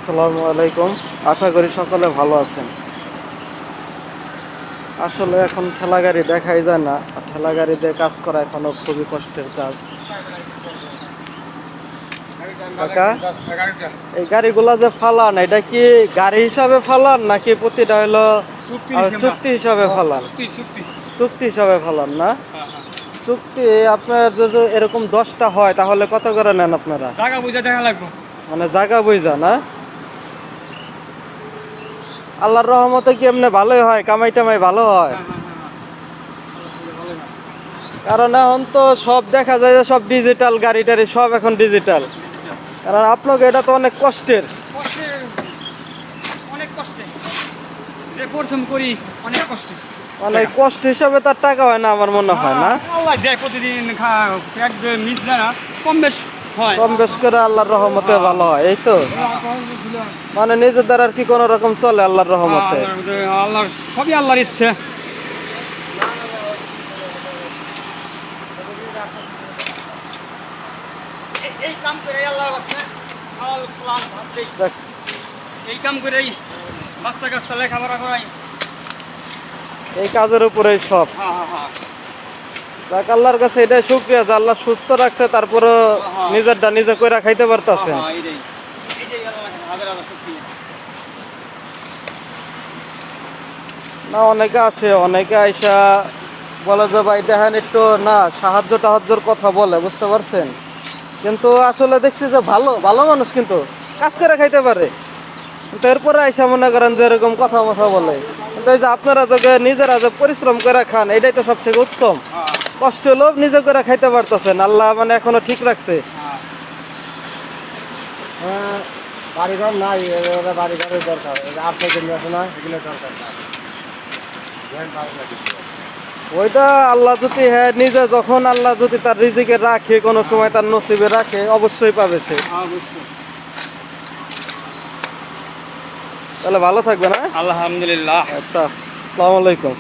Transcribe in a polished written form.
আসসালামু আলাইকুম। আশা করি সকলে ভালো আছেন। আসলে এখন ঠেলা গাড়ি দেখাই যায় না, আর ঠেলা গাড়ি দিয়ে কাজ করা এখনো খুবই কষ্টের কাজ। কাকা, এই গাড়িগুলা যে ফালান, এটা কি গাড়ি হিসাবে ফালান নাকি প্রতিটা হলো চুক্তি হিসাবে ফালান? চুক্তি হিসাবে ফালান না? চুক্তি আপনার যদি এরকম 10টা হয় তাহলে কত করে নেন আপনারা? জায়গা বুঝে দেখা লাগবে। মানে জায়গা বুঝা না? আল্লাহর রহমতে কি এমনি ভালোই হয়, কামাই টামাই ভালো হয়? কারণ এখন তো সব দেখা যায় যে সব ডিজিটাল, গাড়ি টাড়ি সব এখন ডিজিটাল। কারণ আপনাকে এটা তো অনেক কষ্টের। অনেক কষ্টে যে পরিশ্রম করি, অনেক কষ্টে। মানে কষ্ট হিসাবে তার টাকা হয় না আমার মনে হয় না। আল্লাহ দেয় প্রতিদিন, এক দুই মিস দেয় না, কম বেশ হয়। কম বেশ করে আল্লাহর রহমতে ভালো হয়, এই তো। মানে নিজের দ্বারা আর কি কোনো রকম চলে আল্লাহর রহমতে। আল্লাহর সবই আল্লাহর ইচ্ছে। এই কাম করে আল্লাহ এই কাম করেই বাচ্চা কাচ্চা লেখাপড়া করাই, এই কাজের উপরেই সব। যাক, আল্লাহর কাছে এটাই শুকরিয়া যে আল্লাহ সুস্থ রাখছে, তারপরে নিজেরটা নিজে কইরা খাইতে পারতাছেন। না, অনেকে আসে, অনেকে আইসা বলে যে ভাই দেখেন একটু না সাহায্য টাহাজ্যর কথা বলে, বুঝতে পারছেন? কিন্তু আসলে দেখছি যে ভালো ভালো মানুষ কিন্তু কাজ করে খাইতে পারে, কিন্তু এরপরে আইসা মনে করেন যে এরকম কথা বলে। কিন্তু এই যে আপনারা যে নিজেরা যে পরিশ্রম করে খান, এটাই তো সব থেকে উত্তম। কষ্ট হলেও নিজে করে খাইতে পারতেছেন, আল্লাহ মানে এখনো ঠিক রাখছে। বাড়িঘর নাই, বাড়িঘরের দরকার, আর্থিক নির্বাচন এগুলো দরকার। ওইটা আল্লাহ যদি নিজে যখন আল্লাহ যদি তার রিজিকে রাখে, কোনো সময় তার নসিবে রাখে, অবশ্যই পাবে সে। তাহলে ভালো থাকবে না? আলহামদুলিল্লাহ। আচ্ছা, আসসালামু আলাইকুম।